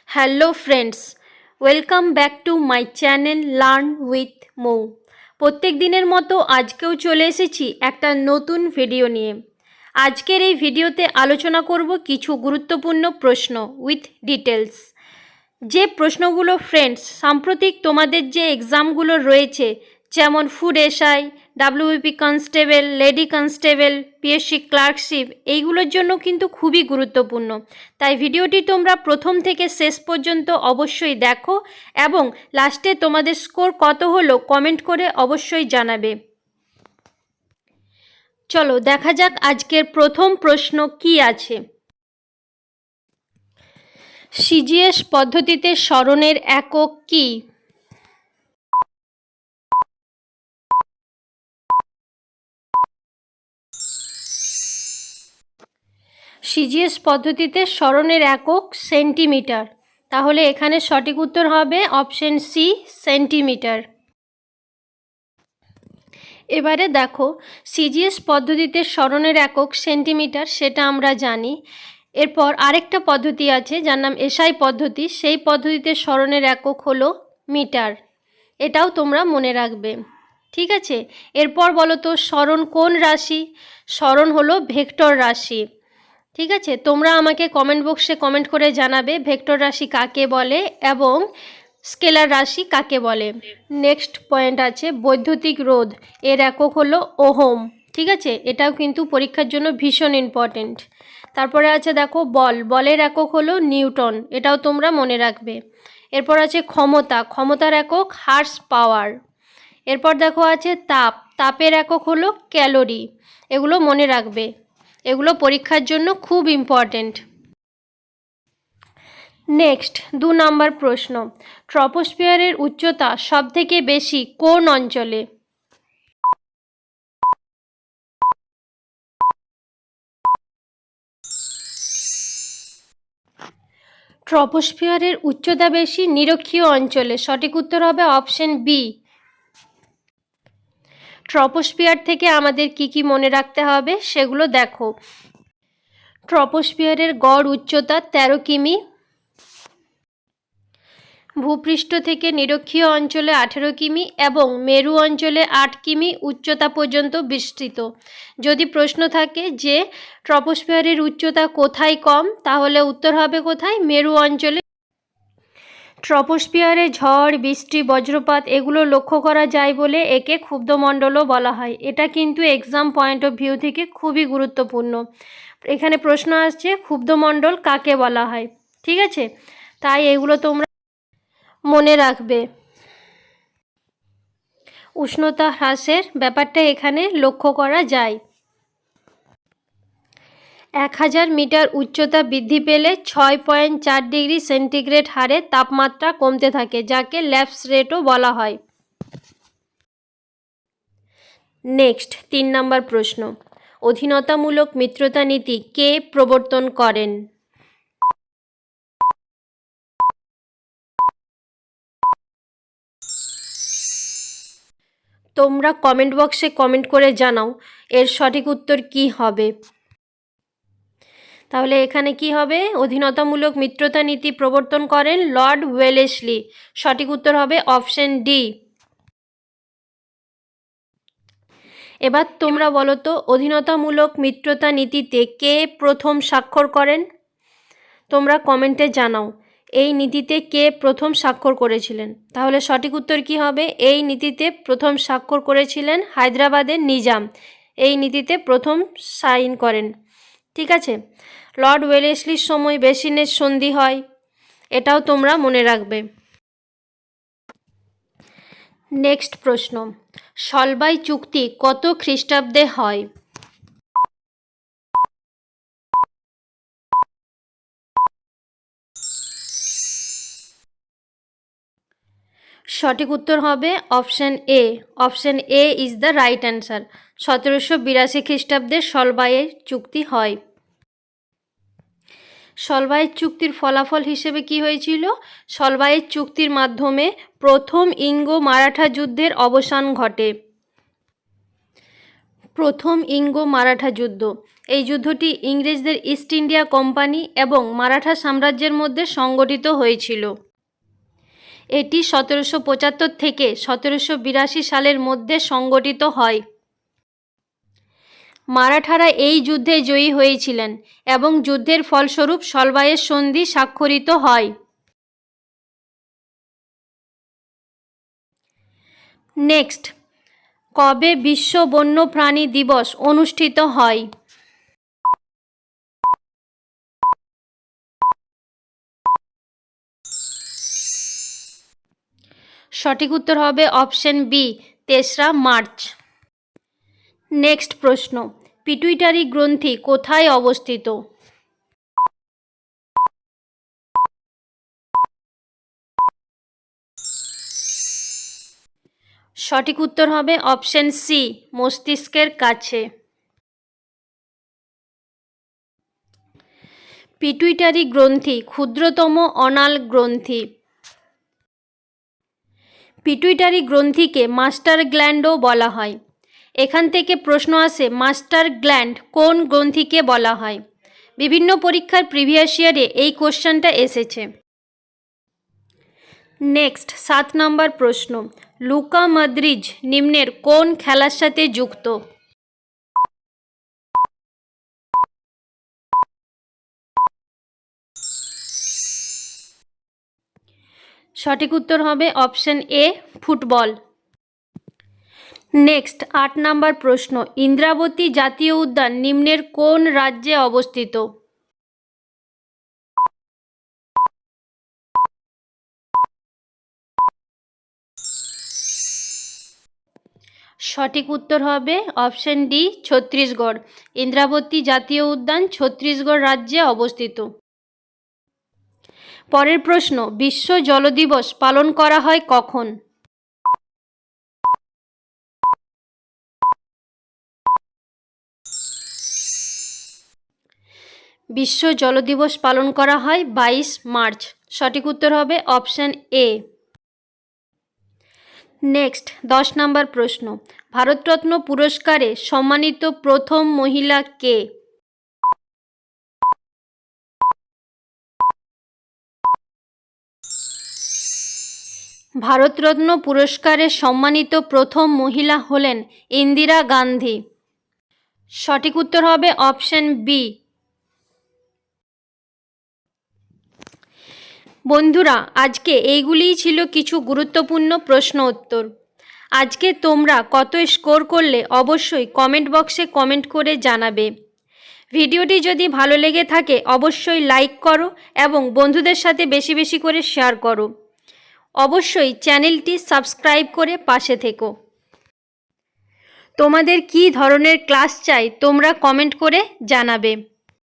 Hello friends, welcome back to my channel learn with Mou. প্রত্যেক দিনের মতো আজকেও চলে এসেছি একটা নতুন ভিডিও নিয়ে। আজকের এই ভিডিওতে আলোচনা করব কিছু গুরুত্বপূর্ণ প্রশ্ন উইথ ডিটেলস। যে প্রশ্নগুলো ফ্রেন্ডস সাম্প্রতিক তোমাদের যে এক্সামগুলো রয়েছে, যেমন food SI, WBP constable, lady constable, PSC clerkship, এইগুলোর জন্য কিন্তু খুবই গুরুত্বপূর্ণ। তাই ভিডিওটি তোমরা প্রথম থেকে শেষ পর্যন্ত অবশ্যই দেখো এবং লাস্টে তোমাদের স্কোর কত হলো কমেন্ট করে অবশ্যই জানাবে। চলো দেখা যাক আজকের প্রথম প্রশ্ন কি আছে। সিজিএস পদ্ধতিতে স্মরণের একক কি? সিজিএস পদ্ধতিতে স্মরণের একক সেন্টিমিটার। তাহলে এখানে সঠিক উত্তর হবে অপশন সি, সেন্টিমিটার। এবারে দেখো, সিজিএস পদ্ধতিতে স্মরণের একক সেন্টিমিটার, সেটা আমরা জানি। এরপর আরেকটা পদ্ধতি আছে যার নাম এসআই পদ্ধতি, সেই পদ্ধতিতে স্মরণের একক হলো মিটার। এটাও তোমরা মনে রাখবে, ঠিক আছে। এরপর বলো তো, স্মরণ কোন রাশি? স্মরণ হলো ভেক্টর রাশি, ঠিক আছে। তোমরা আমাকে কমেন্ট বক্সে কমেন্ট করে জানাবে ভেক্টর রাশি কাকে বলে এবং স্কেলার রাশি কাকে বলে। নেক্সট পয়েন্ট আছে বৈদ্যুতিক রোধ, এর একক হলো ওহম, ঠিক আছে। এটাও কিন্তু পরীক্ষার জন্য ভীষণ ইম্পর্টেন্ট। তারপরে আছে দেখো বলের একক হলো নিউটন, এটাও তোমরা মনে রাখবে। এরপর আছে ক্ষমতার একক হার্স পাওয়ার। এরপর দেখো আছে তাপের একক হলো ক্যালোরি, এগুলো মনে রাখবে, এগুলো পরীক্ষার জন্য খুব ইম্পর্টেন্ট। নেক্সট 2 নম্বর প্রশ্ন, ট্রপোস্ফিয়ারের উচ্চতা সবথেকে বেশি কোন অঞ্চলে? ট্রপোস্ফিয়ারের উচ্চতা বেশি নিরক্ষীয় অঞ্চলে, সঠিক উত্তর হবে অপশন বি। ট্রপোস্ফিয়ার থেকে আমাদের কি মনে রাখতে হবে সেগুলো দেখো। ট্রপোস্ফিয়ারের গড় উচ্চতা 13 কিমি, ভূপৃষ্ঠ থেকে নিরক্ষীয় অঞ্চলে 18 কিমি এবং মেরু অঞ্চলে 8 কিমি উচ্চতা পর্যন্ত বিস্তৃত। যদি প্রশ্ন থাকে যে ট্রপোস্ফিয়ারের উচ্চতা কোথায় কম, তাহলে উত্তর হবে কোথায়? মেরু অঞ্চলে। ট্রপোস্ফিয়ারে ঝড়, বৃষ্টি, বজ্রপাত এগুলো লক্ষ্য করা যায় বলে একে ক্ষুব্ধমণ্ডলও বলা হয়। এটা কিন্তু এক্সাম পয়েন্ট অফ ভিউ থেকে খুবই গুরুত্বপূর্ণ। এখানে প্রশ্ন আসছে ক্ষুব্ধমণ্ডল কাকে বলা হয়, ঠিক আছে। তাই এগুলো তোমরা মনে রাখবে। উষ্ণতা হ্রাসের ব্যাপারটা এখানে লক্ষ্য করা যায়। 1000 মিটার উচ্চতা বৃদ্ধি পেলে 6.4 ডিগ্রি সেন্টিগ্রেড হারে তাপমাত্রা কমতে থাকে, যাকে ল্যাপস রেটও বলা হয়। নেক্সট 3 নম্বর প্রশ্ন, অধীনতামূলক মিত্রতা নীতি কে প্রবর্তন করেন? তোমরা কমেন্ট বক্সে কমেন্ট করে জানাও এর সঠিক উত্তর কি হবে। তাহলে এখানে কি হবে? অধীনতামূলক মিত্রতা নীতি প্রবর্তন করেন লর্ড ওয়েলেসলি, সঠিক উত্তর হবে অপশন ডি। এবার তোমরা বলো তো, অধীনতামূলক মিত্রতা নীতিতে কে প্রথম স্বাক্ষর করেন? তোমরা কমেন্টে জানাও এই নীতিতে কে প্রথম স্বাক্ষর করেছিলেন। তাহলে সঠিক উত্তর কি হবে? এই নীতিতে প্রথম স্বাক্ষর করেছিলেন হায়দ্রাবাদের নিজাম, এই নীতিতে প্রথম সাইন করেন, ঠিক আছে। লর্ড ওয়েলেসলির সময় বেসিনের সন্ধি হয়, এটাও তোমরা মনে রাখবে। নেক্সট প্রশ্ন, সলবাই চুক্তি কত খ্রিস্টাব্দে হয়? সঠিক উত্তর হবে option A. Option A is the right answer. 1782 খ্রিস্টাব্দে সলবাইয়ের চুক্তি হয়। সলবাইয়ের চুক্তির ফলাফল হিসেবে কি হয়েছিল? সলবাইয়ের চুক্তির মাধ্যমে প্রথম ইঙ্গো মারাঠা যুদ্ধের অবসান ঘটে। প্রথম ইঙ্গো মারাঠা যুদ্ধ, এই যুদ্ধটি ইংরেজদের ইস্ট ইন্ডিয়া কোম্পানি এবং মারাঠা সাম্রাজ্যের মধ্যে সংগঠিত হয়েছিল। এটি 1775 থেকে 1782 সালের মধ্যে সংগঠিত হয়। মারাঠারা এই যুদ্ধে জয়ী হয়েছিলেন এবং যুদ্ধের ফলস্বরূপ সলবাইয়ের সন্ধি স্বাক্ষরিত হয়। নেক্সট, কবে বিশ্ব বন্যপ্রাণী দিবস অনুষ্ঠিত হয়? সঠিক উত্তর হবে অপশন বি, 3রা মার্চ। নেক্সট প্রশ্ন, পিটুইটারি গ্রন্থি কোথায় অবস্থিত? সঠিক উত্তর হবে অপশন সি, মস্তিষ্কের কাছে। পিটুইটারি গ্রন্থি ক্ষুদ্রতম অনাল গ্রন্থি। পিটুইটারি গ্রন্থিকে মাস্টার গ্ল্যান্ডও বলা হয়। এখান থেকে প্রশ্ন আসে, মাস্টার গ্ল্যান্ড কোন গ্রন্থিকে বলা হয়? বিভিন্ন পরীক্ষার প্রিভিয়াস ইয়ারে এই কোশ্চেনটা এসেছে। নেক্সট 7 নম্বর প্রশ্ন, লুকা মদ্রিজ নিম্নের কোন খেলার সাথে যুক্ত? সঠিক উত্তর হবে অপশন এ, ফুটবল। নেক্সট 8 নম্বর প্রশ্ন, ইন্দ্রাবতী জাতীয় উদ্যান নিম্নের কোন রাজ্যে অবস্থিত? সঠিক উত্তর হবে অপশন ডি, ছত্তিশগড়। ইন্দ্রাবতী জাতীয় উদ্যান ছত্তিশগড় রাজ্যে অবস্থিত। পরের প্রশ্ন, বিশ্ব জল দিবস পালন করা হয় কখন? বিশ্ব জল দিবস পালন করা হয় 22 মার্চ। সঠিক উত্তর হবে অপশন এ। নেক্সট 10 নম্বর প্রশ্ন, ভারতরত্ন পুরস্কারে সম্মানিত প্রথম মহিলা কে? ভারতরত্ন পুরস্কারে সম্মানিত প্রথম মহিলা হলেন ইন্দিরা গান্ধী। সঠিক উত্তর হবে অপশন বি। বন্ধুরা, আজকে এইগুলিই ছিল কিছু গুরুত্বপূর্ণ প্রশ্ন উত্তর। আজকে তোমরা কত স্কোর করলে অবশ্যই কমেন্ট বক্সে কমেন্ট করে জানাবে। ভিডিওটি যদি ভালো লেগে থাকে অবশ্যই লাইক করো এবং বন্ধুদের সাথে বেশি বেশি করে শেয়ার করো। অবশ্যই চ্যানেলটি সাবস্ক্রাইব করে পাশে থেকো। তোমাদের কী ধরনের ক্লাস চাই তোমরা কমেন্ট করে জানাবে।